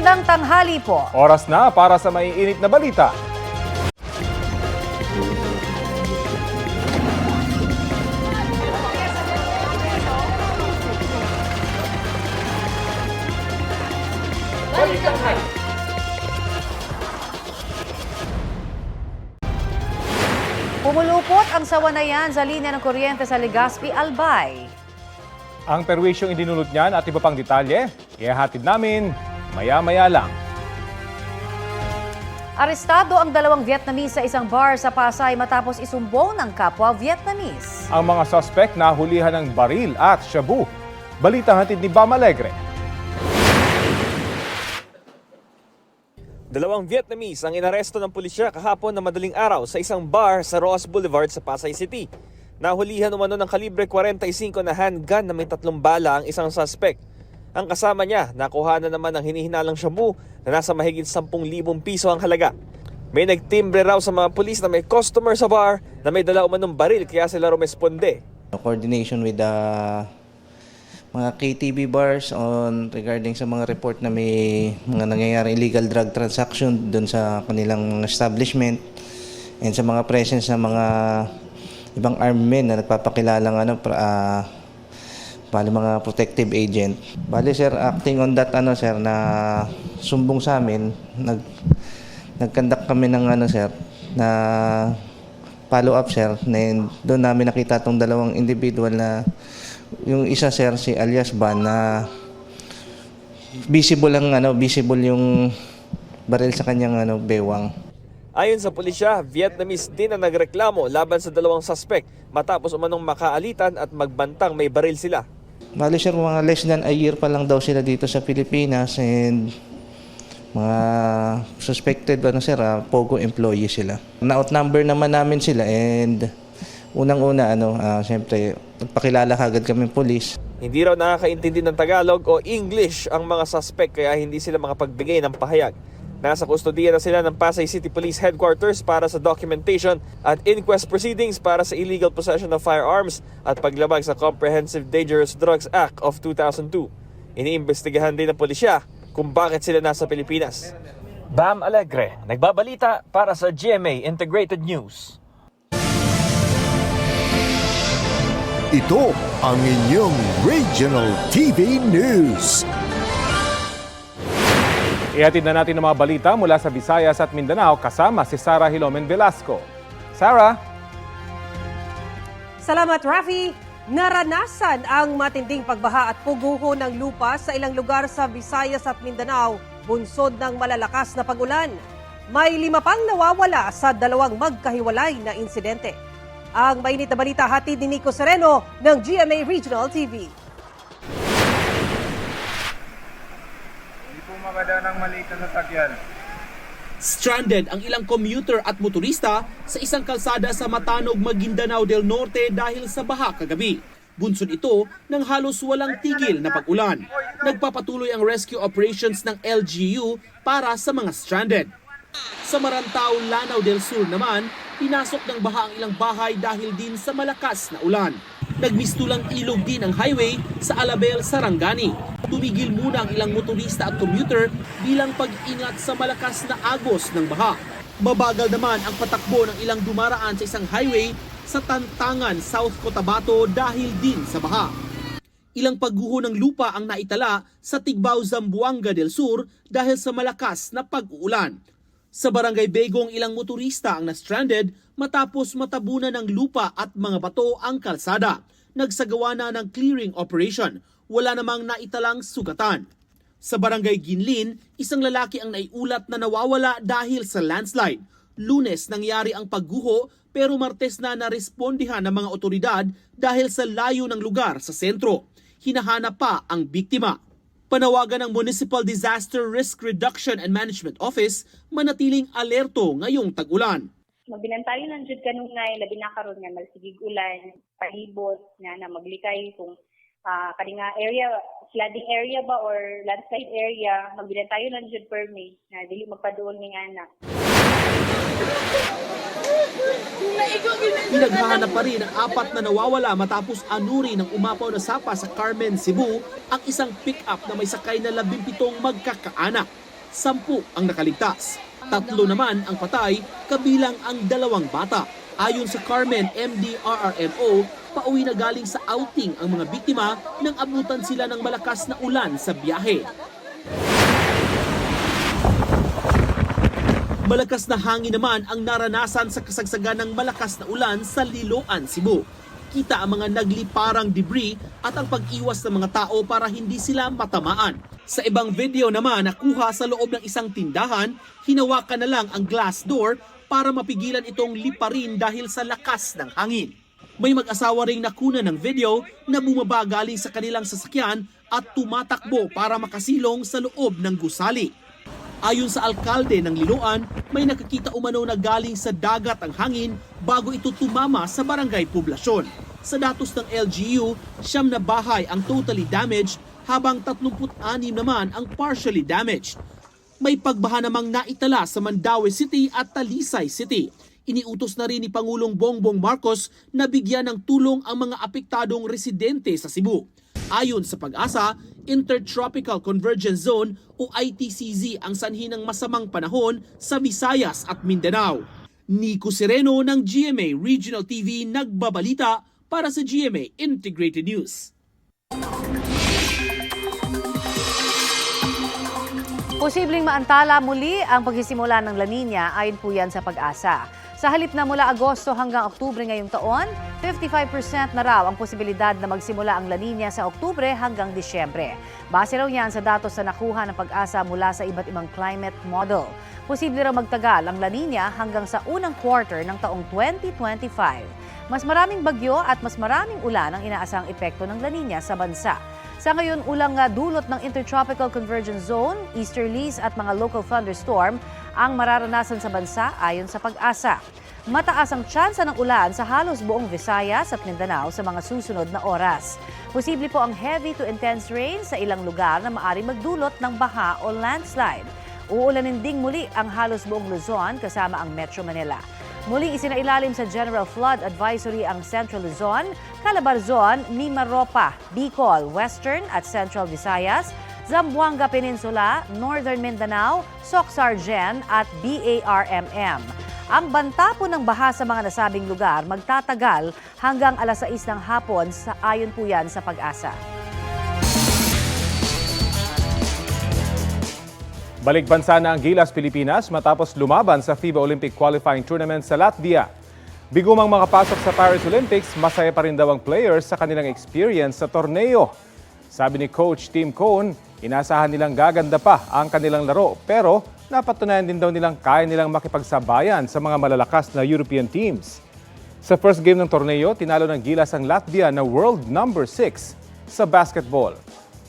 Magandang tanghali po. Oras na para sa maiinit na balita. Pumulupot ang sawanayan sa linya ng kuryente sa Legazpi, Albay. Ang perwisyong idinulot niyan at iba pang detalye, ihahatid namin maya-maya lang. Arestado ang 2 Vietnamese sa isang bar sa Pasay matapos isumbong ng kapwa Vietnamese. Ang mga suspect nahulihan ng baril at shabu. Balita hatid ni Bam Alegre. 2 Vietnamese ang inaresto ng pulisya kahapon na madaling araw sa isang bar sa Roas Boulevard sa Pasay City. Nahulihan umano ng kalibre 45 na handgun na may 3 bala ang isang suspect. Ang kasama niya, nakuha na naman ng hinihinalang shabu na nasa mahigit 10,000 piso ang halaga. May nagtimbre raw sa mga pulis na may customer sa bar na may dala umanong baril kaya sila rumesponde. Coordination with the mga KTV bars on regarding sa mga report na may mga nangyayari illegal drug transaction doon sa kanilang establishment and sa mga presence ng mga ibang armed men na nagpapakilalang mga protective agent. Bali sir, acting on that sir na sumbong sa amin, nagkandak kami ng na follow up sir, na doon namin nakita tong 2 individual na yung isa sir si alias Ban na visible yung baril sa kanyang bewang. Ayon sa pulisya, Vietnamese din ang nagreklamo laban sa 2 suspect matapos umanong makaalitan at magbantang may baril sila. Bali sir, mga less than a year pa lang daw sila dito sa Pilipinas and mga suspected Pogo employee sila. Na-outnumber naman namin sila and unang-una siyempre nagpakilala kagad kami pulis. Hindi raw nakakaintindi ng Tagalog o English ang mga suspect kaya hindi sila makapagbigay ng pahayag. Nasa kustodiya na sila ng Pasay City Police Headquarters para sa documentation at inquest proceedings para sa illegal possession of firearms at paglabag sa Comprehensive Dangerous Drugs Act of 2002. Iniimbestigahan din ng pulisya kung bakit sila nasa Pilipinas. Bam Alegre, nagbabalita para sa GMA Integrated News. Ito ang inyong Regional TV News. Ihatid na natin ang mga balita mula sa Visayas at Mindanao kasama si Sarah Hilomen Velasco. Sarah? Salamat, Rafi. Naranasan ang matinding pagbaha at puguho ng lupa sa ilang lugar sa Visayas at Mindanao, bunsod ng malalakas na pag-ulan. May 5 pang nawawala sa 2 magkahiwalay na insidente. Ang mainit na balita hatid ni Nico Sereno ng GMA Regional TV. Stranded ang ilang commuter at motorista sa isang kalsada sa Matanog, Maguindanao del Norte dahil sa baha kagabi. Bunsod ito ng halos walang tigil na pag-ulan. Nagpapatuloy ang rescue operations ng LGU para sa mga stranded. Sa Marantao, Lanao del Sur naman, pinasok ng baha ang ilang bahay dahil din sa malakas na ulan. Nagmistulang ilog din ang highway sa Alabel, Sarangani. Tumigil muna ang ilang motorista at commuter bilang pag-ingat sa malakas na agos ng baha. Mabagal naman ang patakbo ng ilang dumaraan sa isang highway sa Tantangan, South Cotabato dahil din sa baha. Ilang pagguho ng lupa ang naitala sa Tigbao, Zamboanga del Sur dahil sa malakas na pag-uulan. Sa Barangay Begong, ilang motorista ang na-stranded matapos matabunan ng lupa at mga bato ang kalsada. Nagsagawa na ng clearing operation. Wala namang naitalang sugatan. Sa Barangay Ginlin, isang lalaki ang naiulat na nawawala dahil sa landslide. Lunes nangyari ang pagguho pero Martes na narespondihan ng mga otoridad dahil sa layo ng lugar sa sentro. Hinahanap pa ang biktima. Panawagan ng Municipal Disaster Risk Reduction and Management Office manatiling alerto ngayong tag-ulan. Magbinantayo ng jud kanunay labi na karon nga malsigig ulan, palibot nga na maglikay kung kaninga area, flooding area ba or landslide area, magbinantayo ng jud permi na dili magpaduol ning anak. Pinaghahanap pa rin ang 4 na nawawala matapos anuri ng umapaw na sapa sa Carmen, Cebu ang isang pick-up na may sakay na 17 magkakaanak. 10 ang nakaligtas. 3 naman ang patay, kabilang ang 2 bata. Ayon sa Carmen MDRRMO, pauwi na galing sa outing ang mga biktima nang abutan sila ng malakas na ulan sa biyahe. Malakas na hangin naman ang naranasan sa kasagsagan ng malakas na ulan sa Liloan, Cebu. Kita ang mga nagliparang debris at ang pag-iwas ng mga tao para hindi sila matamaan. Sa ibang video naman nakuha sa loob ng isang tindahan, hinawakan na lang ang glass door para mapigilan itong liparin dahil sa lakas ng hangin. May mag-asawa ring nakuna ng video na bumaba galing sa kanilang sasakyan at tumatakbo para makasilong sa loob ng gusali. Ayon sa alkalde ng Liloan, may nakakita umano na galing sa dagat ang hangin bago ito tumama sa barangay poblasyon. Sa datos ng LGU, 9 na bahay ang totally damaged habang 36 naman ang partially damaged. May pagbaha namang naitala sa Mandaue City at Talisay City. Iniutos na rin ni Pangulong Bongbong Marcos na bigyan ng tulong ang mga apektadong residente sa Cebu. Ayon sa Pag-asa, Intertropical Convergence Zone o ITCZ ang sanhi ng masamang panahon sa Visayas at Mindanao. Nico Sereno ng GMA Regional TV nagbabalita para sa GMA Integrated News. Posibleng maantala muli ang pagsisimula ng La Nina ayon po yan sa Pag-asa. Sa halip na mula Agosto hanggang Oktubre ngayong taon, 55% na raw ang posibilidad na magsimula ang La Nina sa Oktubre hanggang Disyembre. Base raw yan sa datos na nakuha ng Pag-asa mula sa iba't ibang climate model. Posible raw magtagal ang La Nina hanggang sa unang quarter ng taong 2025. Mas maraming bagyo at mas maraming ulan ang inaasang epekto ng La Nina sa bansa. Sa ngayon, ulang dulot ng Intertropical Convergence Zone, easterlies at mga local thunderstorm ang mararanasan sa bansa ayon sa Pag-asa. Mataas ang tsansa ng ulan sa halos buong Visayas at Mindanao sa mga susunod na oras. Posible po ang heavy to intense rain sa ilang lugar na maaaring magdulot ng baha o landslide. Uulanin ding muli ang halos buong Luzon kasama ang Metro Manila. Muling isinailalim sa General Flood Advisory ang Central Luzon, Calabarzon, Mimaropa, Bicol, Western at Central Visayas, Zamboanga Peninsula, Northern Mindanao, Soc-Sargen at BARMM. Ang banta po ng baha sa mga nasabing lugar magtatagal hanggang alas 6 ng hapon ayon po yan sa Pag-asa. Balik bansa na ang Gilas, Pilipinas matapos lumaban sa FIBA Olympic Qualifying Tournament sa Latvia. Bigumang makapasok sa Paris Olympics, masaya pa rin daw ang players sa kanilang experience sa torneo. Sabi ni Coach Tim Cone, inasahan nilang gaganda pa ang kanilang laro pero napatunayan din daw nilang kaya nilang makipagsabayan sa mga malalakas na European teams. Sa first game ng torneo, tinalo ng Gilas ang Latvia na world number 6 sa basketball.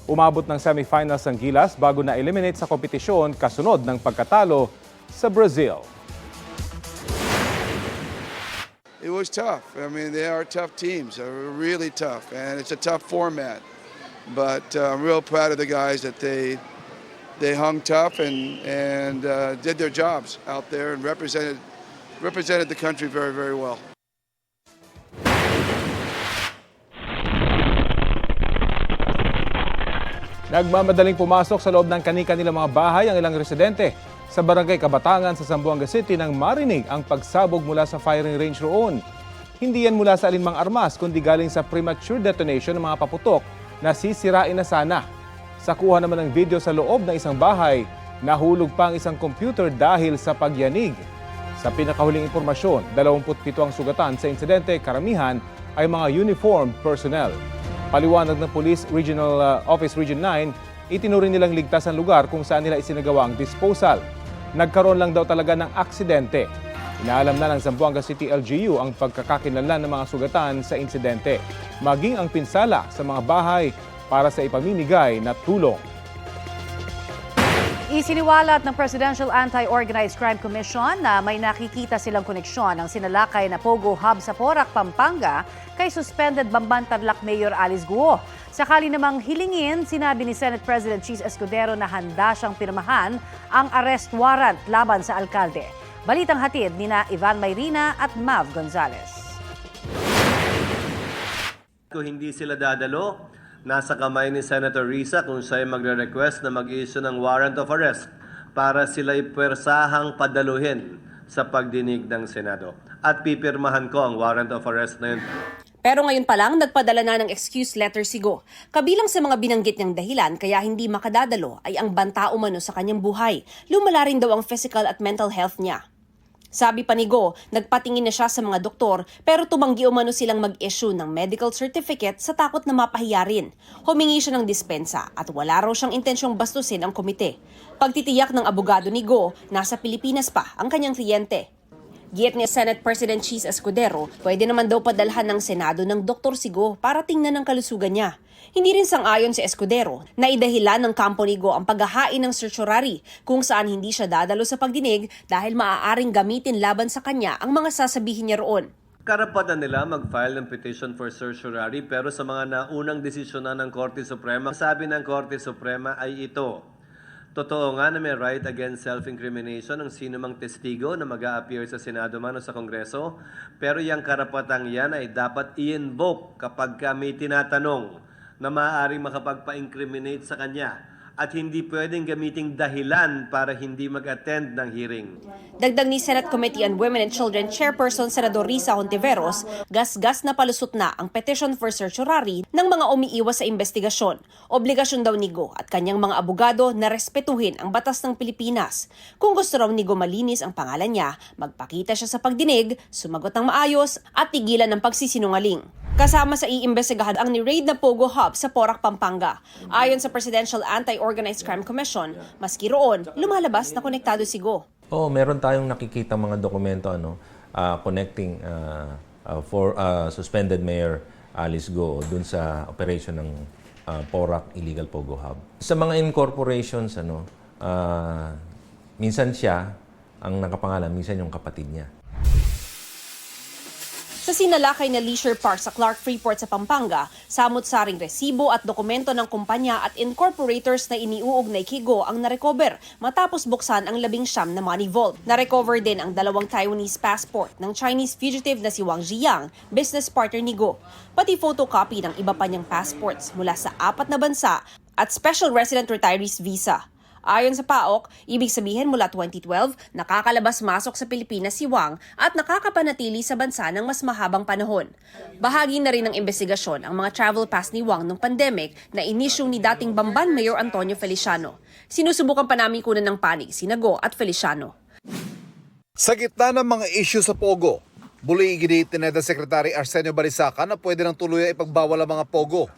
Umabot ng semifinals ang Gilas bago na-eliminate sa kompetisyon kasunod ng pagkatalo sa Brazil. It was tough. I mean, they are tough teams. They're really tough, and it's a tough format. But I'm real proud of the guys that they hung tough and did their jobs out there and represented the country very, very well. Nagmamadaling pumasok sa loob ng kani-kanilang mga bahay ang ilang residente sa Barangay Kabatangan sa Zamboanga City nang marinig ang pagsabog mula sa firing range roon. Hindi yan mula sa alinmang armas kundi galing sa premature detonation ng mga paputok na sisirain na sana. Sa kuha naman ng video sa loob ng isang bahay, nahulog pa ang isang computer dahil sa pagyanig. Sa pinakahuling impormasyon, 27 ang sugatan sa insidente, karamihan ay mga uniformed personnel. Paliwanag ng Police Regional Office Region 9, itinuring nilang ligtas ang lugar kung saan nila isinagawa ang disposal. Nagkaroon lang daw talaga ng aksidente. Inaalam na ng Zamboanga City LGU ang pagkakakilanlan ng mga sugatan sa insidente, maging ang pinsala sa mga bahay para sa ipamimigay na tulong. Isiniwalat ng Presidential Anti-Organized Crime Commission na may nakikita silang koneksyon ng sinalakay na Pogo Hub sa Porac, Pampanga kay suspended Bamban-Tarlac Mayor Alice Guo. Sakali namang hilingin, sinabi ni Senate President Cheese Escudero na handa siyang pirmahan ang arrest warrant laban sa alkalde. Balitang hatid nina Ivan Mayrina at Mav Gonzalez. Kung hindi sila dadalo, nasa kamay ni Senator Risa kung siya'y magre-request na mag-issue ng warrant of arrest para sila'y pwersahang padaluhin sa pagdinig ng Senado. At pipirmahan ko ang warrant of arrest na yun. Pero ngayon pa lang, nagpadala na ng excuse letter si Go. Kabilang sa mga binanggit niyang dahilan kaya hindi makadadalo ay ang banta umano sa kanyang buhay. Lumala rin daw ang physical at mental health niya. Sabi pa ni Go, nagpatingin na siya sa mga doktor pero tumanggi umano silang mag-issue ng medical certificate sa takot na mapahiya rin. Humingi siya ng dispensa at wala raw siyang intensyong bastusin ang komite. Pagtitiyak ng abogado ni Go, nasa Pilipinas pa ang kanyang kliyente. Giit ni Senate President Cheese Escudero, pwede naman daw padalhan ng Senado ng Dr. Sigo para tingnan ang kalusugan niya. Hindi rin sang-ayon si Escudero na idahilan ng kampo ni Go ang paghahain ng certiorari kung saan hindi siya dadalo sa pagdinig dahil maaaring gamitin laban sa kanya ang mga sasabihin niya roon. Karapatan nila mag-file ng petition for certiorari pero sa mga naunang desisyonan ng Korte Suprema, sabi ng Korte Suprema ay ito. Totoo nga na may right against self-incrimination ng sino mang testigo na mag-a-appear sa Senado man o sa Kongreso, pero yung karapatang yan ay dapat i-invoke kapag may tinatanong na maaaring makapagpa-incriminate sa kanya at hindi pwedeng gamiting dahilan para hindi mag-attend ng hearing. Dagdag ni Senate Committee on Women and Children Chairperson Senador Risa Hontiveros, gas-gas na palusot na ang petition for certiorari ng mga umiiwas sa investigasyon. Obligasyon daw ni Go at kanyang mga abogado na respetuhin ang batas ng Pilipinas. Kung gusto raw ni Go malinis ang pangalan niya, magpakita siya sa pagdinig, sumagot ng maayos at tigilan ng pagsisinungaling. Kasama sa iimbestigahan ang ni-raid na Pogo Hub sa Porac, Pampanga. Ayon sa Presidential Anti-Organized Crime Commission, maski roon, lumalabas na konektado si Go. Meron tayong nakikita mga dokumento connecting for suspended Mayor Alice Go dun sa operation ng Porac Illegal Pogo Hub. Sa mga incorporations, minsan siya ang nakapangalan, minsan yung kapatid niya. Sa sinalakay na leisure park sa Clark Freeport sa Pampanga, samot-saring resibo at dokumento ng kumpanya at incorporators na iniuugnay kay Go ang narecover matapos buksan ang 19 na money vault. Narecover din ang 2 Taiwanese passport ng Chinese fugitive na si Wang Ziyang, business partner ni Go, pati photocopy ng iba pa niyang passports mula sa 4 na bansa at special resident retirees visa. Ayon sa PAOK, ibig sabihin mula 2012, nakakalabas-masok sa Pilipinas si Wang at nakakapanatili sa bansa ng mas mahabang panahon. Bahagi na rin ng investigasyon ang mga travel pass ni Wang noong pandemic na inisyong ni dating Bamban Mayor Antonio Feliciano. Sinusubukan pa namin kunan ng panig si Go at Feliciano. Sa gitna ng mga issue sa Pogo, muli iginitin na Secretary Arsenio Balisacan na pwede ng tuluyan ipagbawal ang mga Pogo.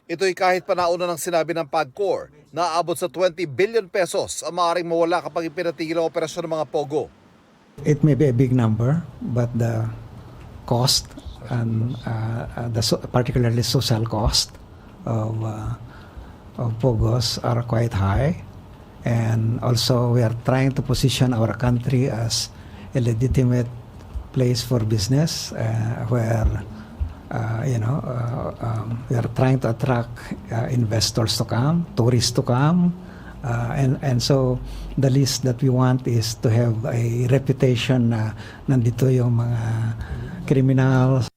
Ito'y kahit panauna ng sinabi ng PAGCOR na aabot sa 20 billion pesos ang maaaring mawala kapag ipinatigil ang operasyon ng mga Pogo. It may be a big number, but the cost and particularly social cost of Pogos are quite high. And also we are trying to position our country as a legitimate place for business where we are trying to attract investors to come, tourists to come, and so the least that we want is to have a reputation na nandito yung mga criminals.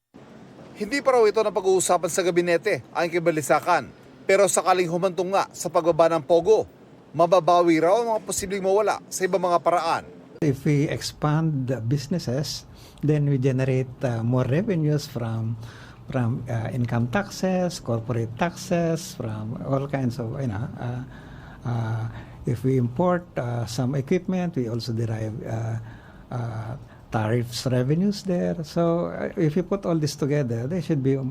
Hindi pa raw ito na pag-uusapan sa gabinete ang Balisacan, pero sakaling humantong nga sa pagbaba ng Pogo, mababawi raw ang mga posibleng mawala sa ibang mga paraan. If we expand the businesses, then we generate more revenues from income taxes, corporate taxes, from all kinds of, if we import some equipment, we also derive tariffs revenues there. So if you put all this together, there should be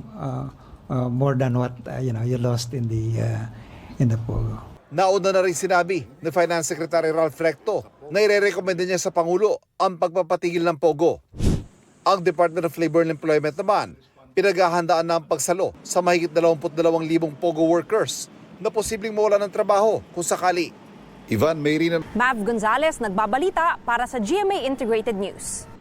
more than what you lost in the Pogo. Nauna na rin sinabi ni Finance Secretary Ralph Recto na ire-recommenda niya sa Pangulo ang pagpapatigil ng Pogo. Ang Department of Labor and Employment naman, pinaghahandaan na ang pagsalo sa mahigit 22,000 Pogo workers na posibleng mawala ng trabaho kung sakali. Ivan Mayrina. Mav Gonzalez nagbabalita para sa GMA Integrated News.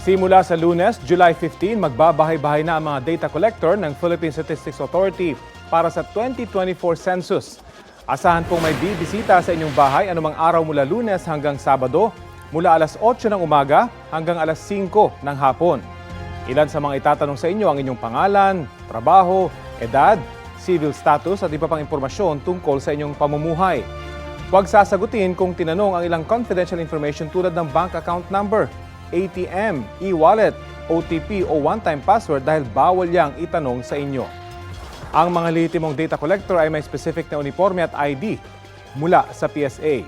Simula sa Lunes, July 15, magbabahay-bahay na ang mga data collector ng Philippine Statistics Authority para sa 2024 census. Asahan pong may bibisita sa inyong bahay anumang araw mula Lunes hanggang Sabado, mula alas 8 ng umaga hanggang alas 5 ng hapon. Ilan sa mga itatanong sa inyo ang inyong pangalan, trabaho, edad, civil status at iba pang impormasyon tungkol sa inyong pamumuhay. Huwag sasagutin kung tinanong ang ilang confidential information tulad ng bank account number, ATM, e-wallet, OTP o one-time password dahil bawal yang itanong sa inyo. Ang mga lehitimong data collector ay may specific na uniforme at ID mula sa PSA.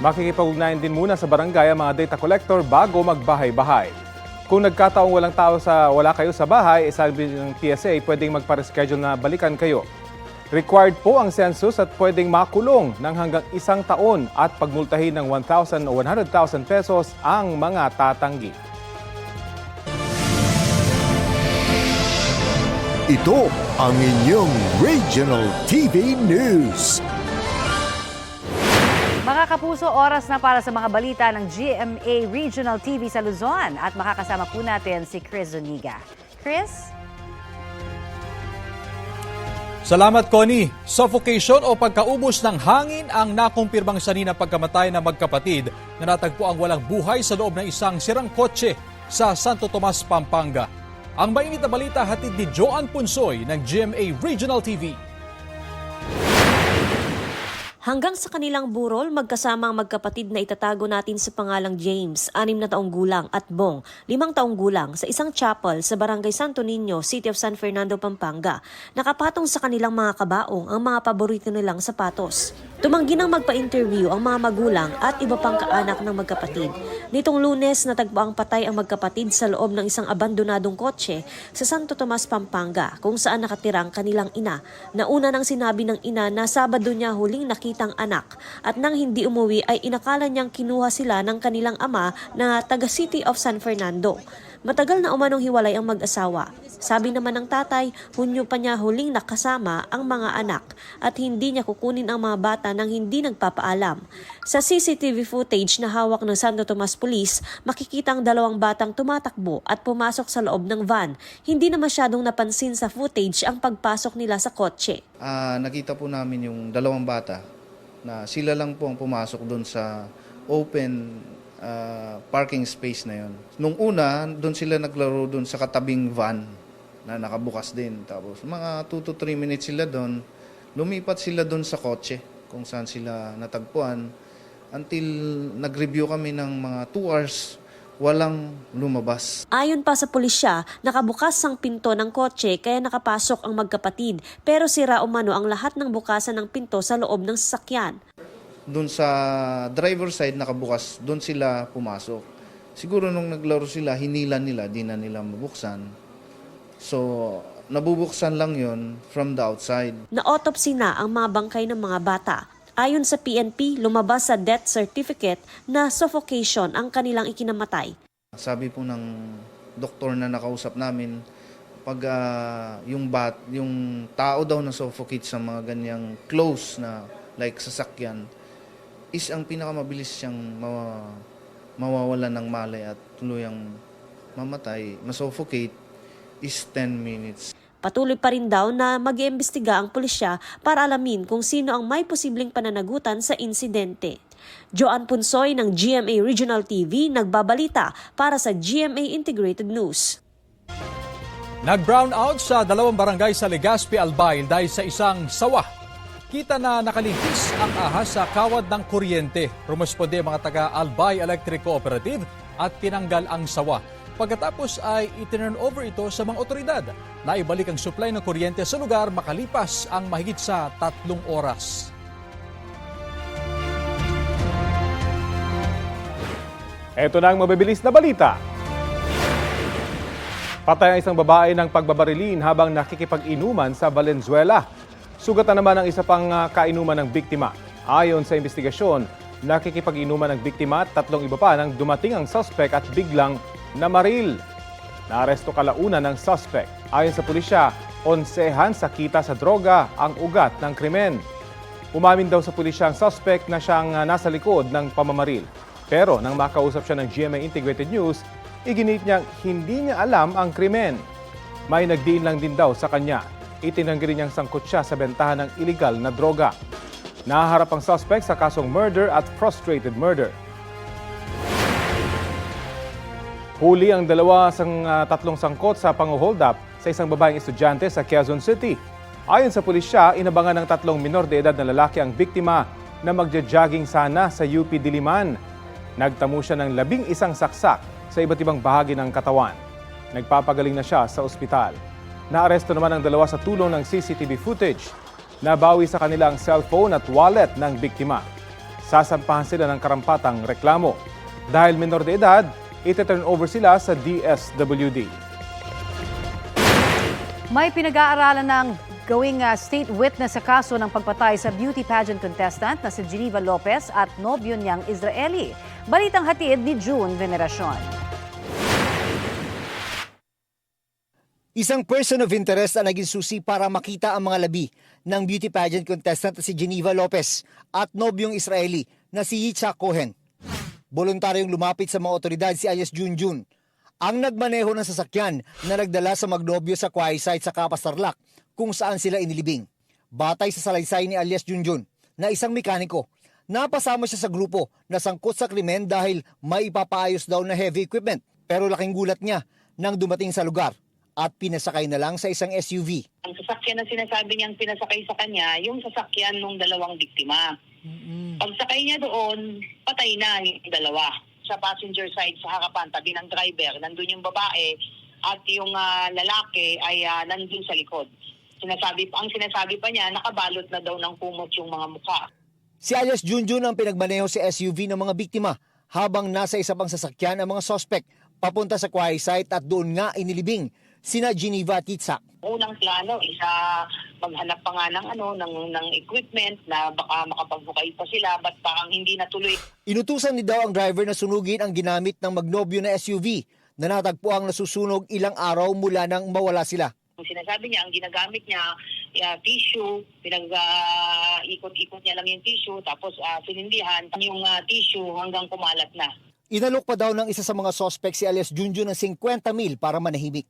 Makikipag-ugnayan din muna sa barangay ang mga data collector bago magbahay-bahay. Kung nagkataong wala kayo sa bahay, sabi ng PSA, pwedeng magpa-reschedule na balikan kayo. Required po ang census at pwedeng makulong ng hanggang 1 taon at pagmultahin ng 1,000 o 100,000 pesos ang mga tatanggi. Ito ang inyong Regional TV News. Mga kapuso, oras na para sa mga balita ng GMA Regional TV sa Luzon at makakasama po natin si Chris Zuniga. Chris? Salamat, Connie. Suffocation o pagkaubos ng hangin ang nakumpirmang sanhi ng pagkamatay ng magkapatid na natagpo ang walang buhay sa loob ng isang sirang kotse sa Santo Tomas, Pampanga. Ang mainit na balita hatid ni Joan Punsoy ng GMA Regional TV. Hanggang sa kanilang burol, magkasama ang magkapatid na itatago natin sa pangalang James, 6 na taong gulang, at Bong, 5 taong gulang, sa isang chapel sa Barangay Santo Niño, City of San Fernando, Pampanga. Nakapatong sa kanilang mga kabaong ang mga paborito nilang sapatos. Tumanggi nang magpa-interview ang mga magulang at iba pang kaanak ng magkapatid. Nitong Lunes, natagpo ang patay ang magkapatid sa loob ng isang abandonadong kotse sa Santo Tomas, Pampanga, kung saan nakatira ang kanilang ina. Nauna nang sinabi ng ina na Sabado niya huling nakitang anak at nang hindi umuwi ay inakala niyang kinuha sila ng kanilang ama na taga City of San Fernando. Matagal na umanong hiwalay ang mag-asawa. Sabi naman ng tatay, Hunyo pa niya huling nakasama ang mga anak at hindi niya kukunin ang mga bata nang hindi nagpapaalam. Sa CCTV footage na hawak ng Santo Tomas Police, makikita ang 2 batang tumatakbo at pumasok sa loob ng van. Hindi na masyadong napansin sa footage ang pagpasok nila sa kotse. Nakita po namin yung 2 bata na sila lang po ang pumasok doon sa open parking space na yon. Nung una, doon sila naglaro doon sa katabing van na nakabukas din. Tapos mga 2 to 3 minutes sila doon, lumipat sila doon sa kotse kung saan sila natagpuan until nag-review kami ng mga 2 hours, walang lumabas. Ayon pa sa pulisya, nakabukas ang pinto ng kotse kaya nakapasok ang magkapatid pero sira umano ang lahat ng bukasan ng pinto sa loob ng sasakyan. Doon sa driver side nakabukas, doon sila pumasok. Siguro nung naglaro sila, hinila nila, di na nila mabuksan. So, nabubuksan lang yon from the outside. Na-autopsy na ang mga bangkay ng mga bata. Ayon sa PNP, lumabas sa death certificate na suffocation ang kanilang ikinamatay. Sabi po ng doktor na nakausap namin, pag yung tao daw na suffocate sa mga ganyang close na like sasakyan, is ang pinakamabilis siyang mawawalan ng malay at tuluyang mamatay, masuffocate is 10 minutes. Patuloy pa rin daw na mag-iimbestiga ang pulisya para alamin kung sino ang may posibleng pananagutan sa insidente. Joan Punsoy ng GMA Regional TV nagbabalita para sa GMA Integrated News. Nag-brownout sa 2 barangay sa Legazpi, Albay dahil sa isang sawa. Kita na nakaligtis ang ahas sa kawad ng kuryente. Rumusponde mga taga-Albay Electric Cooperative at tinanggal ang sawa. Pagkatapos ay itinurn over ito sa mga otoridad. Naibalik ang supply ng kuryente sa lugar makalipas ang mahigit sa 3 oras. Ito na ang mabibilis na balita. Patay ang isang babae ng pagbabarilin habang nakikipag-inuman sa Valenzuela. Sugatan naman ang isa pang kainuman ng biktima. Ayon sa investigasyon, nakikipag-inuman ng biktima at 3 iba pa nang dumating ang suspect at biglang namaril. Naaresto kalaunan ng suspect. Ayon sa pulisya, 11 sa kita sa droga ang ugat ng krimen. Umamin daw sa pulisya ang suspect na siyang nasa likod ng pamamaril. Pero nang makausap siya ng GMA Integrated News, iginit niyang hindi niya alam ang krimen. May nagdiin lang din daw sa kanya. Itinanggi rin niyang sangkot siya sa bentahan ng iligal na droga. Nahaharap ang suspect sa kasong murder at frustrated murder. Huli ang 3 sangkot sa pang-hold up sa isang babaeng estudyante sa Quezon City. Ayon sa pulisya, inabangan ng 3 minor de edad na lalaki ang biktima na magja-jogging sana sa UP Diliman. Nagtamo siya ng 11 saksak sa iba't ibang bahagi ng katawan. Nagpapagaling na siya sa ospital. Naaresto naman ang dalawa sa tulong ng CCTV footage. Nabawi sa kanila ang cellphone at wallet ng biktima. Sasampahan sila ng karampatang reklamo. Dahil minor de edad, ite-turn over sila sa DSWD. May pinag-aaralan ng gawing state witness sa kaso ng pagpatay sa beauty pageant contestant na si Geneva Lopez at nobyo niyang Israeli. Balitang hatid ni June Veneracion. Isang person of interest ang naging susi para makita ang mga labi ng beauty pageant contestant na si Geneva Lopez at nobyong Israeli na si Yitzhak Cohen. Voluntaryong lumapit sa mga otoridad si Alias Junjun, ang nagmaneho ng sasakyan na nagdala sa magnobyo sa Quai site sa Kapas Tarlac kung saan sila inilibing. Batay sa salaysay ni Alias Junjun na isang mekaniko, napasama siya sa grupo na sangkot sa krimen dahil may ipapaayos daw na heavy equipment. Pero laking gulat niya nang dumating sa lugar at pinasakay na lang sa isang SUV. Ang sasakyan na sinasabi niyang pinasakay sa kanya, yung sasakyan ng dalawang biktima. Pagsakay niya doon, patay na yung dalawa. Sa passenger side sa harapan, tabi ng driver, nandun yung babae at yung lalaki ay nandun sa likod. Ang sinasabi pa niya, nakabalot na daw ng kumot yung mga mukha. Si Alias Junjun ang pinagmaneho sa SUV ng mga biktima habang nasa isa pang sasakyan ang mga suspect papunta sa Quai site at doon nga inilibing sina Geneva at Yitzhak. Unang plano, maghanap pa nga ng equipment na baka makapagbukay pa sila, but parang hindi natuloy. Inutusan ni daw ang driver na sunugin ang ginamit ng magnobyo na SUV na natagpuang nasusunog ilang araw mula nang mawala sila. Ang sinasabi niya, ang ginagamit niya, tissue, pinag-ikot-ikot niya lang yung tissue, tapos sinindihan yung tissue hanggang kumalat na. Inalok pa daw ng isa sa mga suspect si Alias Junjun ng 50 mil para manahimik.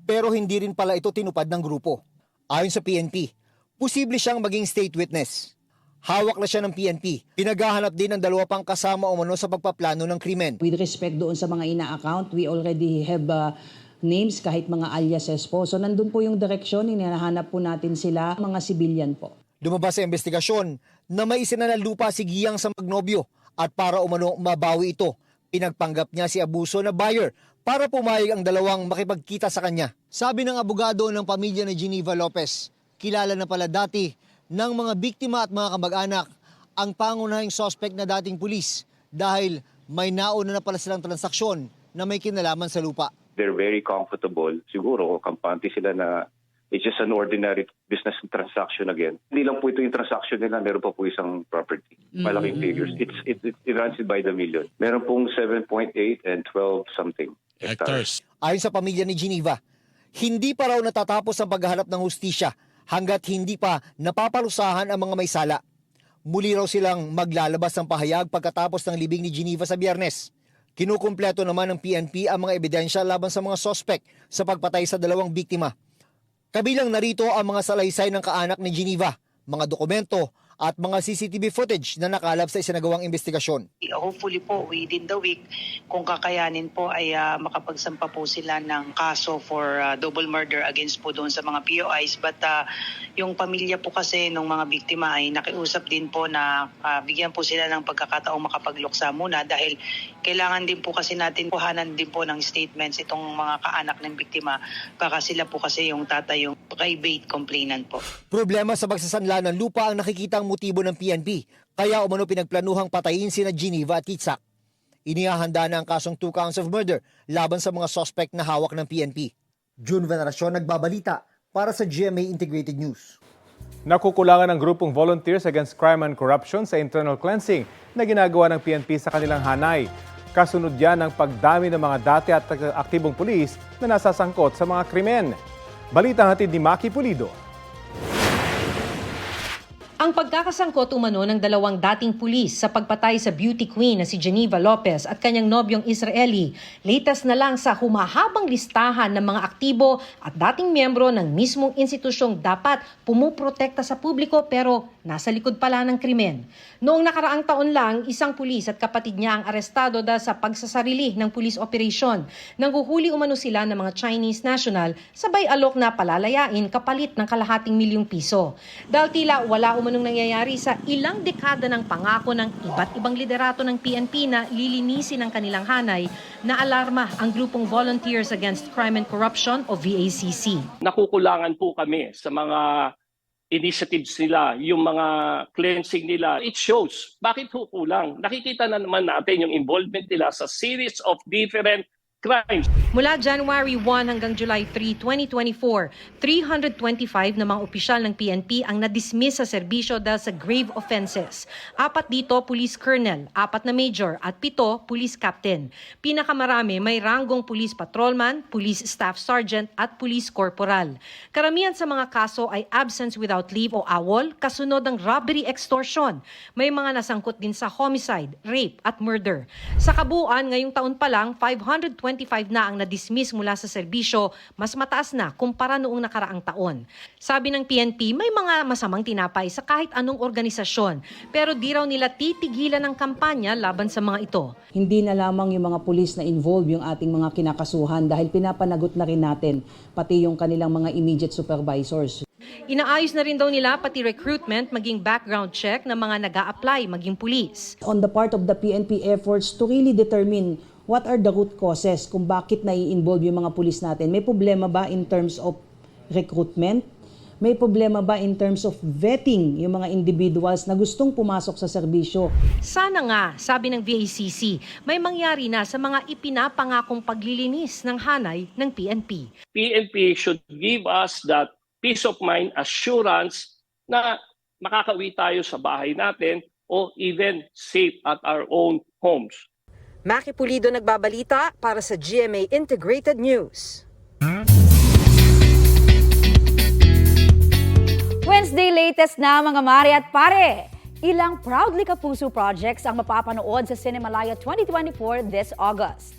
Pero hindi rin pala ito tinupad ng grupo. Ayon sa PNP, posible siyang maging state witness. Hawak na siya ng PNP. Pinaghahanap din ng dalawa pang kasama umano sa pagpaplano ng krimen. With respect doon sa mga ina-account, we already have names kahit mga aliases po. So nandun po yung direksyon, hinahanap po natin sila, mga civilian po. Lumabas sa investigasyon na may isinanalupa si Giyang sa magnobyo at para umano mabawi ito, pinagpanggap niya si abuso na buyer para pumayag ang dalawang makipagkita sa kanya. Sabi ng abogado ng pamilya ni Geneva Lopez, kilala na pala dati ng mga biktima at mga kamag-anak ang pangunahing suspect na dating pulis dahil may nauna na pala silang transaksyon na may kinalaman sa lupa. They're very comfortable. Siguro, kampante sila na it's just an ordinary business transaction again. Hindi lang po ito yung transaction nila, meron pa po isang property. Malaking figures. It runs it by the million. Meron pong 7.8 and 12 something hectares. Ayon sa pamilya ni Geneva, hindi pa raw natatapos ang paghahanap ng hustisya hanggat hindi pa napaparusahan ang mga may sala. Muli raw silang maglalabas ng pahayag pagkatapos ng libing ni Geneva sa Biyernes. Kinukumpleto naman ng PNP ang mga ebidensya laban sa mga sospek sa pagpatay sa dalawang biktima. Kabilang narito ang mga salaysay ng kaanak ni Geneva, mga dokumento at mga CCTV footage na nakalap sa isinagawang investigasyon. Hopefully po within the week, kung kakayanin po ay makapagsampa po sila ng kaso for double murder against po doon sa mga POIs. But yung pamilya po kasi ng mga biktima ay nakiusap din po na bigyan po sila ng pagkakataong makapagluksa muna dahil kailangan din po kasi natin kuhanan din po ng statements itong mga kaanak ng biktima. Baka sila po kasi yung tatay yung private complainant po. Problema sa pagsasanla ng lupa ang nakikitang motibo ng PNP, kaya umano pinagplanuhang patayin sina Geneva at Yitzhak. Inihahanda na ang kasong 2 counts of murder laban sa mga suspect na hawak ng PNP. June Veneracion, nagbabalita para sa GMA Integrated News. Nakukulangan ng grupong Volunteers Against Crime and Corruption sa internal cleansing na ginagawa ng PNP sa kanilang hanay. Kasunod yan ng pagdami ng mga dati at aktibong pulis na nasasangkot sa mga krimen. Balitang hatid ni Maki Pulido. Ang pagkakasangkot umano ng dalawang dating pulis sa pagpatay sa beauty queen na si Geneva Lopez at kanyang nobyong Israeli, latest na lang sa humahabang listahan ng mga aktibo at dating miyembro ng mismong institusyong dapat pumuprotekta sa publiko pero nasa likod pala ng krimen. Noong nakaraang taon lang, isang pulis at kapatid niya ang arestado dahil sa pagsasarili ng police operation. Nanghuhuli umano sila ng mga Chinese national sabay alok na palalayain kapalit ng kalahating milyong piso. Dahil tila wala umano hamonong nangyayari sa ilang dekada ng pangako ng iba't ibang liderato ng PNP na lilinisin ang kanilang hanay, na alarma ang grupong Volunteers Against Crime and Corruption o VACC. Nakukulangan po kami sa mga initiatives nila, yung mga cleansing nila. It shows. Bakit ho kulang? Nakikita na naman natin yung involvement nila sa series of different crimes. Mula January 1 hanggang July 3, 2024, 325 na mga opisyal ng PNP ang na-dismiss sa serbisyo dahil sa grave offenses. 4 dito, police colonel, 4 na major, at 7 police captain. Pinakamarami may ranggong police patrolman, police staff sergeant, at police corporal. Karamihan sa mga kaso ay absence without leave o AWOL, kasunod ng robbery extortion. May mga nasangkot din sa homicide, rape, at murder. Sa kabuuan, ngayong taon pa lang, 525 na ang na-dismiss mula sa serbisyo, mas mataas na kumpara noong nakaraang taon. Sabi ng PNP, may mga masamang tinapay sa kahit anong organisasyon, pero di raw nila titigilan ng kampanya laban sa mga ito. Hindi na lamang yung mga pulis na involved yung ating mga kinakasuhan dahil pinapanagot na rin natin pati yung kanilang mga immediate supervisors. Inaayos na rin daw nila pati recruitment maging background check ng mga nag-a-apply maging pulis. On the part of the PNP efforts to really determine what are the root causes kung bakit nai-involve yung mga pulis natin. May problema ba in terms of recruitment? May problema ba in terms of vetting yung mga individuals na gustong pumasok sa serbisyo? Sana nga, sabi ng VACC, may mangyari na sa mga ipinapangakong paglilinis ng hanay ng PNP. PNP should give us that peace of mind, assurance na makakauwi tayo sa bahay natin o even safe at our own homes. Maki Pulido nagbabalita para sa GMA Integrated News. Wednesday latest na mga mare at pare. Ilang Proudly Kapuso projects ang mapapanood sa Cinemalaya 2024 this August.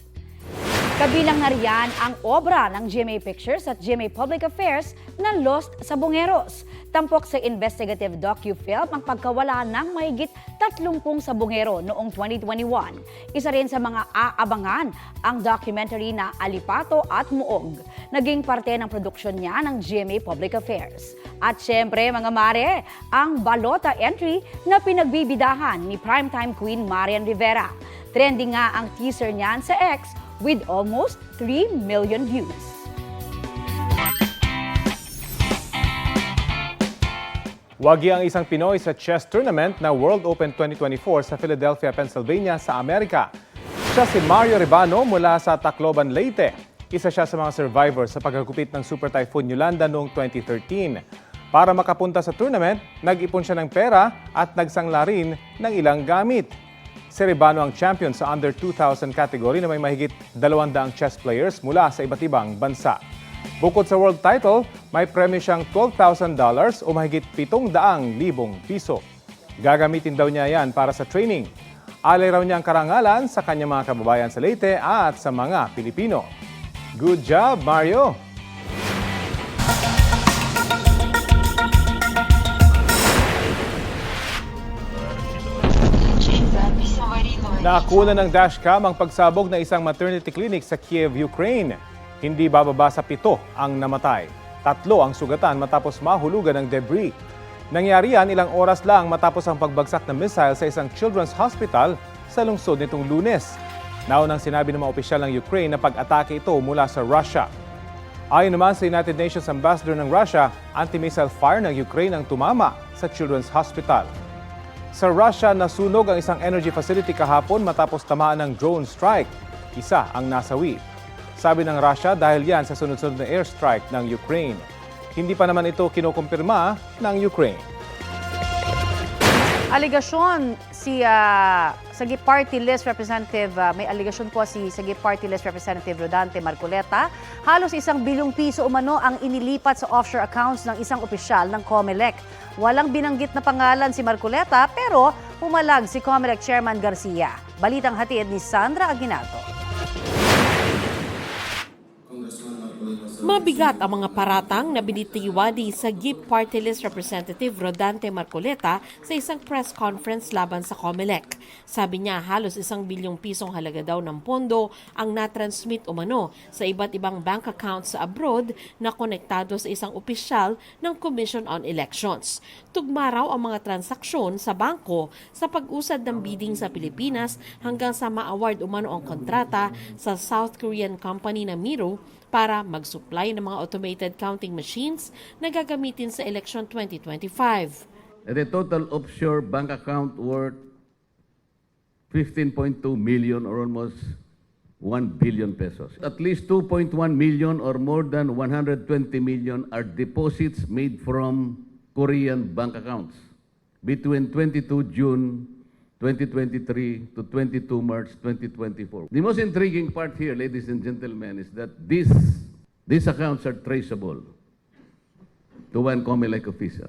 Kabilang na riyan ang obra ng GMA Pictures at GMA Public Affairs na Lost sa Bungeros. Tampok sa investigative docu-film ang pagkawala ng mahigit 30 sabungero noong 2021. Isa rin sa mga aabangan ang documentary na Alipato at Muog. Naging parte ng produksyon niya ng GMA Public Affairs. At syempre mga mare, ang balota entry na pinagbibidahan ni primetime queen Marian Rivera. Trending nga ang teaser niyan sa X with almost 3 million views. Wagi ang isang Pinoy sa chess tournament na World Open 2024 sa Philadelphia, Pennsylvania sa Amerika. Siya si Mario Ribano mula sa Tacloban, Leyte. Isa siya sa mga survivor sa pagkagupit ng Super Typhoon Yolanda noong 2013. Para makapunta sa tournament, nag-ipon siya ng pera at nagsangla rin ng ilang gamit. Si Ribano ang champion sa under 2,000 category na may mahigit 200 chess players mula sa iba't ibang bansa. Bukod sa world title, may premyo siyang $12,000 o mahigit 700,000 piso. Gagamitin daw niya yan para sa training. Alay raw niya ang karangalan sa kanyang mga kababayan sa Leyte at sa mga Pilipino. Good job, Mario! Naakuna ng dashcam ang pagsabog ng isang maternity clinic sa Kiev, Ukraine. Hindi bababa sa 7 ang namatay. 3 ang sugatan matapos mahulugan ng debris. Nangyari yan ilang oras lang matapos ang pagbagsak ng missile sa isang children's hospital sa lungsod nitong Lunes. Naunang sinabi ng mga opisyal ng Ukraine na pag-atake ito mula sa Russia. Ayon naman sa United Nations Ambassador ng Russia, anti-missile fire ng Ukraine ang tumama sa children's hospital. Sa Russia, nasunog ang isang energy facility kahapon matapos tamaan ng drone strike. Isa ang nasawi. Sabi ng Russia dahil yan sa sunod-sunod na airstrike ng Ukraine. Hindi pa naman ito kinukumpirma ng Ukraine. Aligasyon si Sagip Party List Representative, may aligasyon po si Sagip Party List Representative Rodante Marcoleta. Halos ₱1 bilyong umano ang inilipat sa offshore accounts ng isang opisyal ng COMELEC. Walang binanggit na pangalan si Marcoleta pero pumalag si COMELEC Chairman Garcia. Balitang hatid ni Sandra Aguinaldo. Mabigat ang mga paratang na binitiwadi sa GIP Party List Representative Rodante Marcoleta sa isang press conference laban sa COMELEC. Sabi niya halos 1 bilyong pisong halaga daw ng pondo ang natransmit umano sa iba't ibang bank accounts sa abroad na konektado sa isang opisyal ng Commission on Elections. Tugma raw ang mga transaksyon sa bangko sa pag-usad ng bidding sa Pilipinas hanggang sa ma-award umano ang kontrata sa South Korean company na Miro para mag-supply ng mga automated counting machines na gagamitin sa election 2025. The total offshore bank account worth 15.2 million or almost 1 billion pesos. At least 2.1 million or more than 120 million are deposits made from Korean bank accounts between 22 June 2023 to 22 March 2024. The most intriguing part here, ladies and gentlemen, is that these accounts are traceable to one COMELEC official.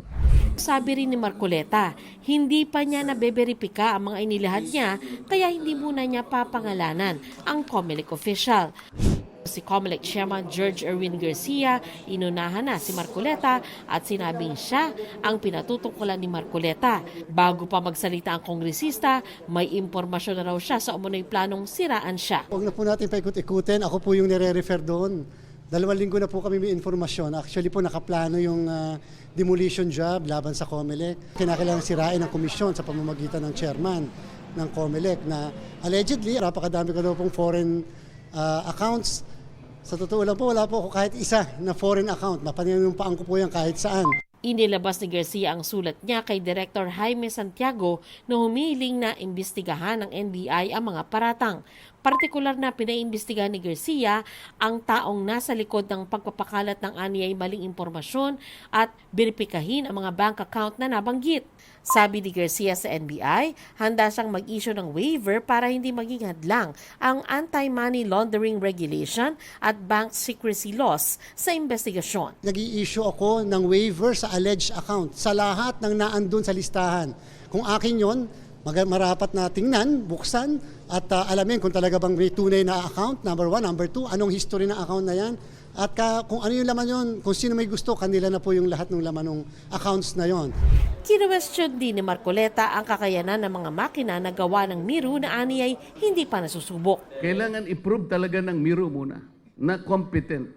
Sabi rin ni Marcoleta, hindi pa niya nabeberipika ang mga inilahad niya kaya hindi muna niya papangalanan ang COMELEC official. Si COMELEC Chairman George Erwin Garcia, inunahan na si Marcoleta at sinabing siya ang pinatutungkulan ni Marcoleta. Bago pa magsalita ang kongresista, may impormasyon na raw siya sa umunoy planong siraan siya. Huwag na po natin paikot-ikutin. Ako po yung nire-refer doon. 2 linggo na po kami may informasyon. Actually po nakaplano yung demolition job laban sa COMELEC. Kinakailangan sirain ang komisyon sa pamamagitan ng chairman ng COMELEC na allegedly napakadami ko daw pong foreign accounts. Sa totoo lang po, wala po ako kahit isa na foreign account. Mapaninumpaan ko po yan kahit saan. Inilabas ni Garcia ang sulat niya kay Director Jaime Santiago na humihiling na imbestigahan ng NBI ang mga paratang. Partikular na pinaimbestigahan ni Garcia ang taong nasa likod ng pagpapakalat ng aniyay maling impormasyon at beripikahin ang mga bank account na nabanggit. Sabi ni Garcia sa NBI, handa siyang mag-issue ng waiver para hindi maging hadlang ang anti-money laundering regulation at bank secrecy laws sa investigasyon. Nag-i-issue ako ng waiver sa alleged account sa lahat ng naandun sa listahan. Kung akin yon, marapat na tingnan, buksan, at alamin kung talaga bang may tunay na account, number 1, number 2, anong history ng account na yan, at kung ano yung laman yon, kung sino may gusto, kanila na po yung lahat ng laman ng accounts na yon. Kinwestiyon din ni Marcoleta ang kakayanan ng mga makina na gawa ng Miro na aniyay hindi pa nasusubok. Kailangan i-prove talaga ng Miro muna na competent,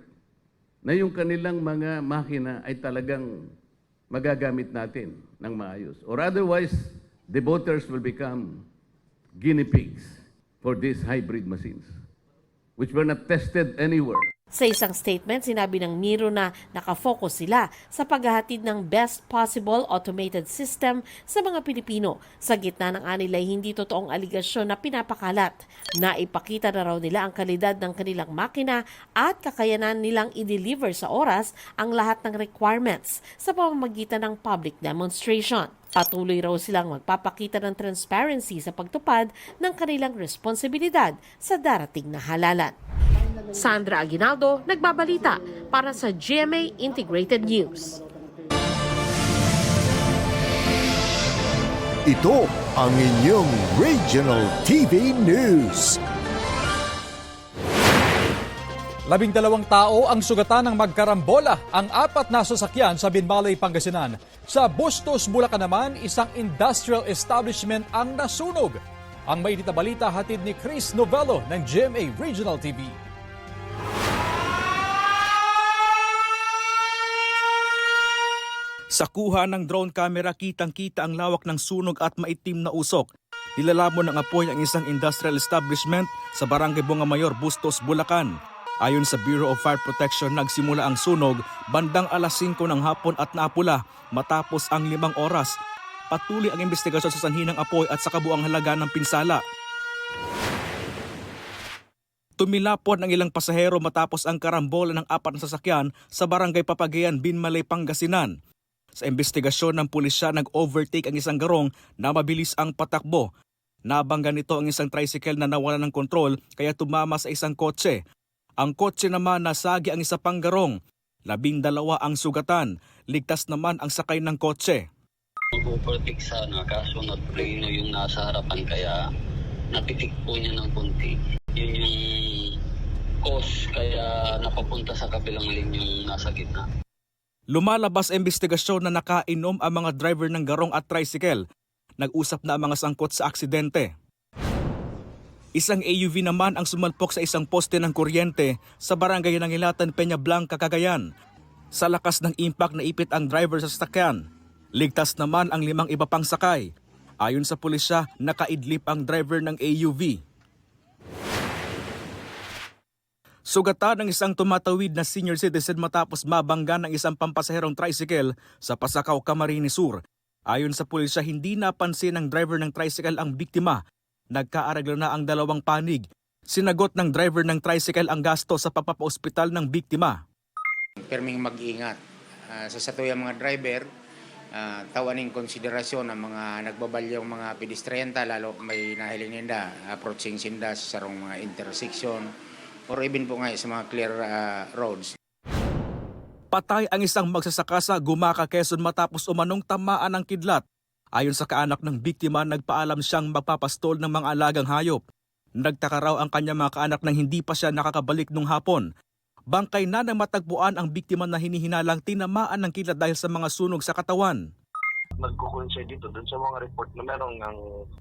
na yung kanilang mga makina ay talagang magagamit natin ng maayos. Or otherwise, the voters will become guinea pigs for these hybrid machines, which were not tested anywhere. Sa isang statement, sinabi ng Miro na nakafocus sila sa paghahatid ng best possible automated system sa mga Pilipino sa gitna ng anilay hindi totoong aligasyon na pinapakalat. Naipakita na raw nila ang kalidad ng kanilang makina at kakayanan nilang i-deliver sa oras ang lahat ng requirements sa pamamagitan ng public demonstration. Patuloy raw silang magpapakita ng transparency sa pagtupad ng kanilang responsibilidad sa darating na halalan. Sandra Aguinaldo, nagbabalita para sa GMA Integrated News. Ito ang inyong Regional TV News. 12 tao ang sugatan ng magkarambola ang 4 na sasakyan sa Binmalay, Pangasinan. Sa Bustos, Bulacan naman, isang industrial establishment ang nasunog. Ang mainit na balita hatid ni Chris Novello ng GMA Regional TV. Sa kuha ng drone camera, kitang-kita ang lawak ng sunog at maitim na usok. Nilalabon ng apoy ang isang industrial establishment sa Barangay Bunga Mayor, Bustos, Bulacan. Ayon sa Bureau of Fire Protection, nagsimula ang sunog bandang alas 5 ng hapon at naapula matapos ang 5 oras. Patuloy ang investigasyon sa sanhi ng apoy at sa kabuang halaga ng pinsala. Tumilapon ang ilang pasahero matapos ang karambola ng 4 na sasakyan sa Barangay Papagayan, Binmalay, Pangasinan. Sa investigasyon ng pulisya, nag-overtake ang isang garong na mabilis ang patakbo. Nabangga nito ang isang tricycle na nawala ng kontrol kaya tumama sa isang kotse. Ang kotse naman nasagi ang isa pang garong. 12 ang sugatan. Ligtas naman ang sakay ng kotse. Mag-overtake sana kaso nag-plano yung nasa harapan kaya napitik po niya ng konti. Yun yung cause kaya napapunta sa kabilang lane yung nasa gitna. Lumalabas sa investigasyon na nakainom ang mga driver ng garong at tricycle. Nag-usap na ang mga sangkot sa aksidente. Isang AUV naman ang sumalpok sa isang poste ng kuryente sa barangay ng Hilatan, Peña Blanca, Cagayan. Sa lakas ng impact naipit ang driver sa sasakyan. Ligtas naman ang 5 iba pang sakay. Ayon sa pulisya, nakaidlip ang driver ng AUV. Sugatan ng isang tumatawid na senior citizen matapos mabangga ng isang pampasaherong tricycle sa Pasakaw, Camarines Sur. Ayon sa pulisya, hindi napansin ng driver ng tricycle ang biktima. Nagkaaraglo na ang 2 panig. Sinagot ng driver ng tricycle ang gasto sa pagpapa-ospital ng biktima. Perming mag-ingat. Sa satuyang mga driver, tawaning konsiderasyon ang mga nagbabalyong mga pedestrianta, lalo may nahiling ninda, approaching sinda sa sarong mga intersection, or even po nga sa mga clear roads. Patay ang isang magsasaka sa Gumaca, Quezon matapos umanong tamaan ng kidlat. Ayon sa kaanak ng biktima, nagpaalam siyang magpapastol ng mga alagang hayop. Nagtaka raw ang kanyang mga kaanak nang hindi pa siya nakakabalik nung hapon. Bangkay na nang matagpuan ang biktima na hinihinalang tinamaan ng kidlat dahil sa mga sunog sa katawan. Nagkukonsider dito dun sa mga report na meron ng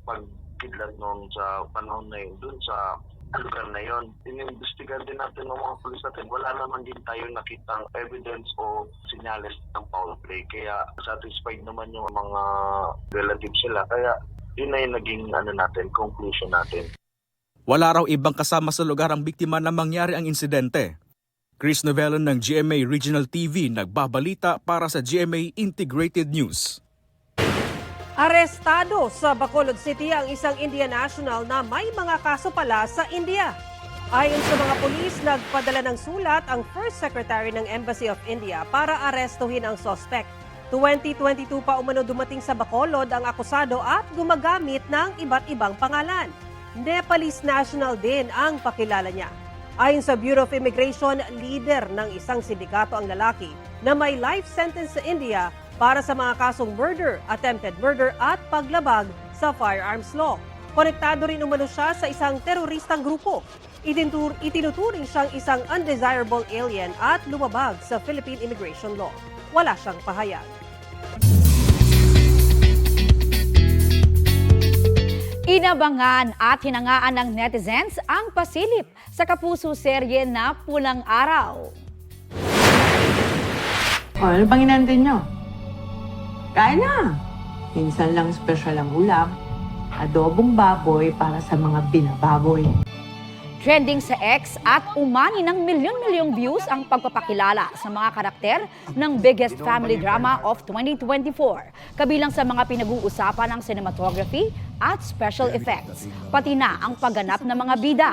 pagkidlat noon sa panahon na yun, dun sa lugar na yun. Inimbestigahan din natin ng mga pulis natin. Wala naman din tayo nakitang evidence o sinyales ng foul play. Kaya satisfied naman yung mga relatives sila. Kaya yun na yung naging conclusion natin. Wala raw ibang kasama sa lugar ang biktima na mangyari ang insidente. Chris Novelon ng GMA Regional TV nagbabalita para sa GMA Integrated News. Arestado sa Bacolod City ang isang Indian national na may mga kaso pala sa India. Ayon sa mga pulis, nagpadala ng sulat ang First Secretary ng Embassy of India para arestuhin ang suspect. 2022 pa umano dumating sa Bacolod ang akusado at gumagamit ng iba't ibang pangalan. Nepalese national din ang pakilala niya. Ayon sa Bureau of Immigration, leader ng isang sindikato ang lalaki na may life sentence sa India para sa mga kasong murder, attempted murder at paglabag sa firearms law. Konektado rin umano siya sa isang teroristang grupo. Itinuturing siyang isang undesirable alien at lumabag sa Philippine immigration law. Wala siyang pahayag. Inabangan at hinangaan ng netizens ang pasilip sa kapuso serye na Pulang Araw. Ano bang inantay nyo? Kain na! Minsan lang special ang ulam, adobong baboy para sa mga binababoy. Trending sa X at umani ng milyon-milyong views ang pagpapakilala sa mga karakter ng biggest family drama of 2024. Kabilang sa mga pinag-uusapan ng cinematography at special effects, pati na ang pagganap ng mga bida.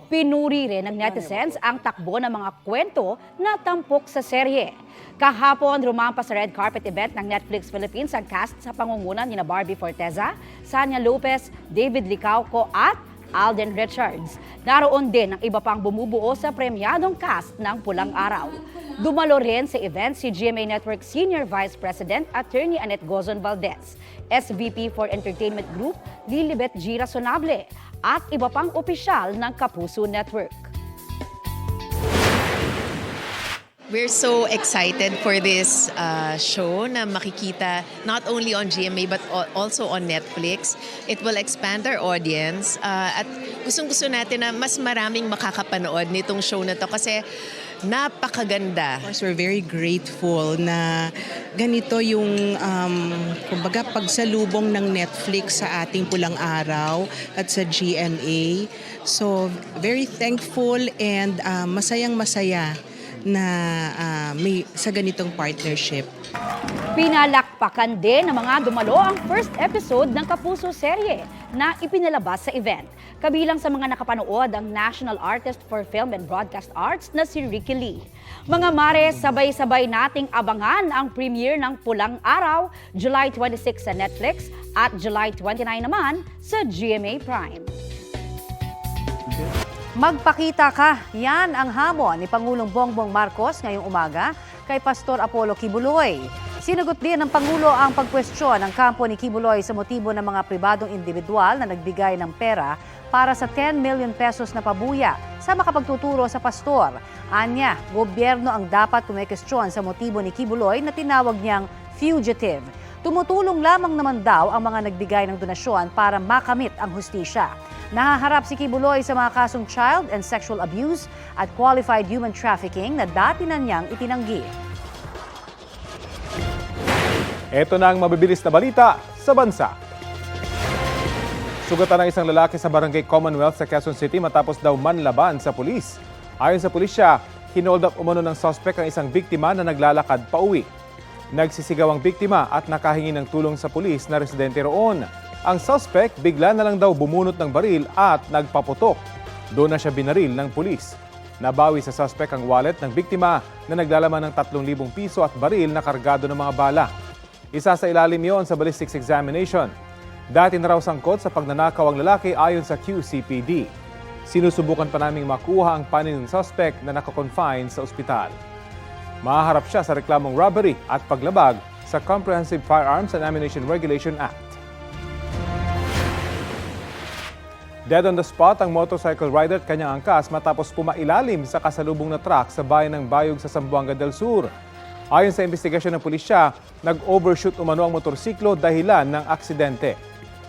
Pinuri rin ng netizens ang takbo ng mga kwento na tampok sa serye. Kahapon, rumampa sa red carpet event ng Netflix Philippines ang cast sa pangungunan ni Barbie Forteza, Sanya Lopez, David Licauco at Alden Richards. Naroon din ang iba pang bumubuo sa premyadong cast ng Pulang Araw. Dumalo rin sa event si GMA Network Senior Vice President Attorney Annette Gozon Valdez, SVP for Entertainment Group Lilibet G. Razonable at iba pang opisyal ng Kapuso Network. We're so excited for this show na makikita not only on GMA but also on Netflix. It will expand our audience at gustong-gusto natin na mas maraming makakapanood nitong show na to kasi napakaganda. Of course, we're very grateful na ganito yung kumbaga pagsalubong ng Netflix sa ating Pulang Araw at sa GMA. So, very thankful and masayang-masaya na may sa ganitong partnership. Pinalakpakan din ng mga dumalo ang first episode ng Kapuso serye na ipinalabas sa event. Kabilang sa mga nakapanood ang National Artist for Film and Broadcast Arts na si Ricky Lee. Mga mare, sabay-sabay nating abangan ang premiere ng Pulang Araw, July 26 sa Netflix at July 29 naman sa GMA Prime. Magpakita ka, yan ang hamon ni Pangulong Bongbong Marcos ngayong umaga kay Pastor Apollo Kibuloy. Sinagot din ng Pangulo ang pagkwestiyon ng kampo ni Kibuloy sa motibo ng mga pribadong individual na nagbigay ng pera para sa 10 million pesos na pabuya sa makapagtuturo sa pastor. Anya, gobyerno ang dapat kumekestyon sa motibo ni Kibuloy na tinawag niyang fugitive. Tumutulong lamang naman daw ang mga nagbigay ng donasyon para makamit ang hustisya. Nahaharap si Kibuloy sa mga kasong child and sexual abuse at qualified human trafficking na dati na niyang itinanggi. Ito na ang mabibilis na balita sa bansa. Sugatan ng isang lalaki sa Barangay Commonwealth sa Quezon City matapos daw manlaban sa pulis. Ayon sa pulisya, hinold up umano ng suspect ang isang biktima na naglalakad pauwi. Nagsisigaw ang biktima at nakahingi ng tulong sa pulis na residente roon. Ang suspect bigla na lang daw bumunot ng baril at nagpaputok. Doon na siya binaril ng pulis. Nabawi sa suspect ang wallet ng biktima na naglalaman ng 3,000 piso at baril na kargado ng mga bala. Isa sa ilalim yon sa ballistics examination. Dati na raw sangkot sa pagnanakaw ang lalaki ayon sa QCPD. Sinusubukan pa naming makuha ang panig ng suspect na nakakonfine sa ospital. Mahaharap siya sa reklamong robbery at paglabag sa Comprehensive Firearms and Ammunition Regulation Act. Dead on the spot ang motorcycle rider at kanyang angkas matapos pumailalim sa kasalubong na truck sa bayan ng Bayog sa Zamboanga del Sur. Ayon sa investigasyon ng pulisya, nag-overshoot umano ang motorsiklo dahilan ng aksidente.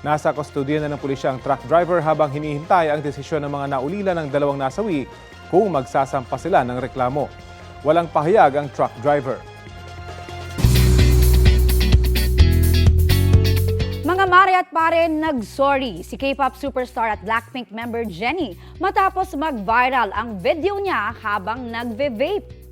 Nasa kustodiya na ng pulisya ang truck driver habang hinihintay ang desisyon ng mga naulila ng dalawang nasawi kung magsasampa sila ng reklamo. Walang pahayag ang truck driver. Mga mare at pare, nag-sorry si K-pop superstar at Blackpink member Jennie matapos mag-viral ang video niya habang nagve-vape.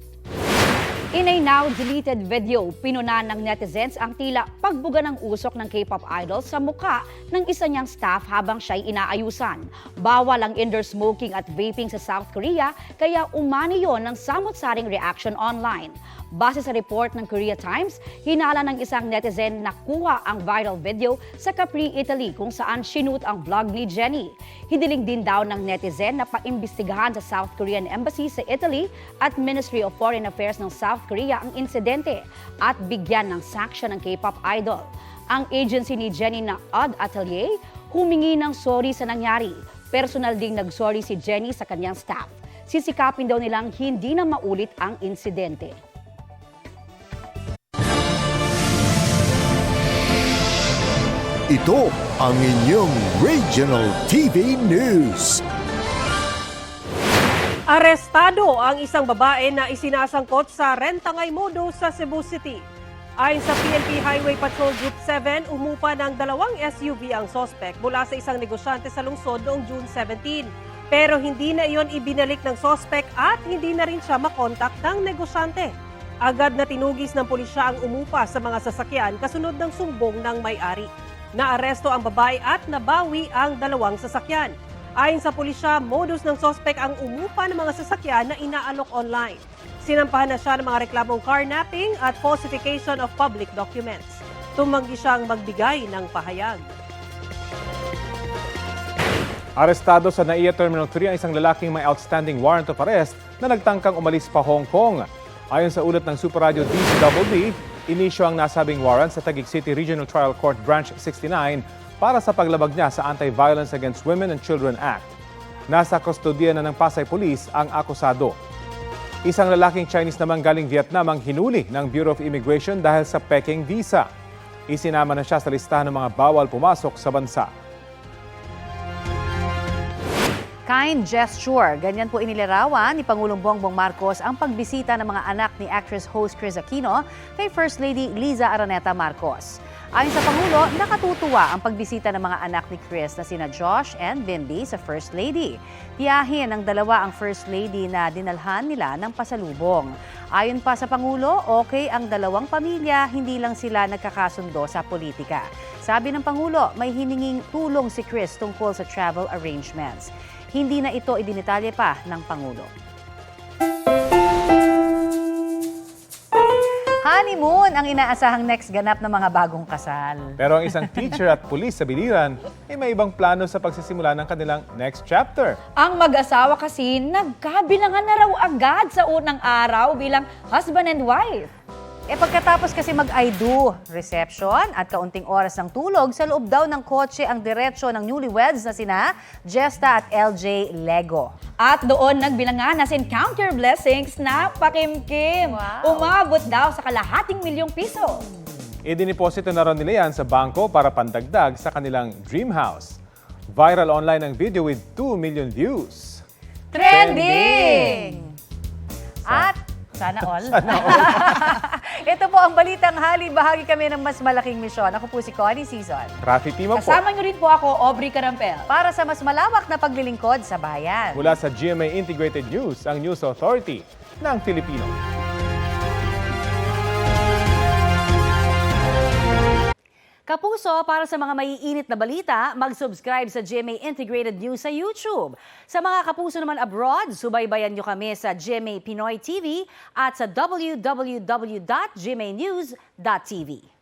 In a now-deleted video, pinunan ng netizens ang tila pagbuga ng usok ng K-pop idol sa muka ng isa niyang staff habang siya'y inaayusan. Bawal ang indoor smoking at vaping sa South Korea, kaya umani yon ng samot-saring reaction online. Base sa report ng Korea Times, hinala ng isang netizen na kuha ang viral video sa Capri, Italy kung saan shoot ang vlog ni Jennie. Hiniling din daw ng netizen na paimbestigahan sa South Korean Embassy sa Italy at Ministry of Foreign Affairs ng South Korea ang insidente at bigyan ng sanction ng K-pop idol. Ang agency ni Jennie na Odd Atelier humingi ng sorry sa nangyari. Personal ding nag-sorry si Jennie sa kanyang staff. Sisikapin daw nilang hindi na maulit ang insidente. Ito ang inyong Regional TV News. Arestado ang isang babae na isinasangkot sa rentangay modo sa Cebu City. Ayon sa PNP Highway Patrol Group 7, umupa ng 2 SUV ang sospek mula sa isang negosyante sa lungsod noong June 17. Pero hindi na iyon ibinalik ng sospek at hindi na rin siya makontak ng negosyante. Agad na tinugis ng pulisya ang umupa sa mga sasakyan kasunod ng sumbong ng may-ari. Naaresto ang babae at nabawi ang 2 sasakyan. Ayon sa pulisya, modus ng sospek ang umupa ng mga sasakyan na inaalok online. Sinampahan na siya ng mga reklamong carnapping at falsification of public documents. Tumanggi siyang magbigay ng pahayag. Arestado sa NAIA Terminal 3 ang isang lalaking may outstanding warrant of arrest na nagtangkang umalis pa Hong Kong. Ayon sa ulat ng Super Radio DCWD, inisyo ang nasabing warrant sa Taguig City Regional Trial Court Branch 69 para sa paglabag niya sa Anti-Violence Against Women and Children Act. Nasa kustodiya na ng Pasay Police ang akusado. Isang lalaking Chinese naman galing Vietnam ang hinuli ng Bureau of Immigration dahil sa Peking visa. Isinama na siya sa listahan ng mga bawal pumasok sa bansa. Kind gesture, ganyan po inilarawan ni Pangulong Bongbong Marcos ang pagbisita ng mga anak ni actress-host Chris Aquino kay First Lady Liza Araneta Marcos. Ayon sa Pangulo, nakatutuwa ang pagbisita ng mga anak ni Chris na sina Josh and Bimby sa First Lady. Tiyahin ng 2 ang First Lady na dinalhan nila ng pasalubong. Ayon pa sa Pangulo, okay ang 2 pamilya, hindi lang sila nagkakasundo sa politika. Sabi ng Pangulo, may hininging tulong si Chris tungkol sa travel arrangements. Hindi na ito idinitalye pa ng Pangulo. Honeymoon ang inaasahang next ganap ng mga bagong kasal. Pero ang isang teacher at pulis sa Biliran ay may ibang plano sa pagsisimula ng kanilang next chapter. Ang mag-asawa kasi nagkabilangan na raw agad sa unang araw bilang husband and wife. Pagkatapos kasi mag-I do reception at kaunting oras ng tulog, sa loob daw ng kotse ang diretsyo ng newlyweds na sina Jesta at LJ Lego. At doon nagbilangan na Count Your Blessings na pakimkim. Wow. Umabot daw sa kalahating milyong piso. Idiniposito na rin nila yan sa bangko para pandagdag sa kanilang dream house. Viral online ang video with 2 million views. Trending! At sana all. Ito po ang Balitang Hali. Bahagi kami ng mas malaking misyon. Ako po si Connie Season. Rafi Timo po. Kasama niyo rin po ako, Aubrey Carampel. Para sa mas malawak na paglilingkod sa bayan. Mula sa GMA Integrated News, ang News Authority ng Filipino. Kapuso, para sa mga maiinit na balita, mag-subscribe sa GMA Integrated News sa YouTube. Sa mga kapuso naman abroad, subaybayan nyo kami sa GMA Pinoy TV at sa www.gmanews.tv.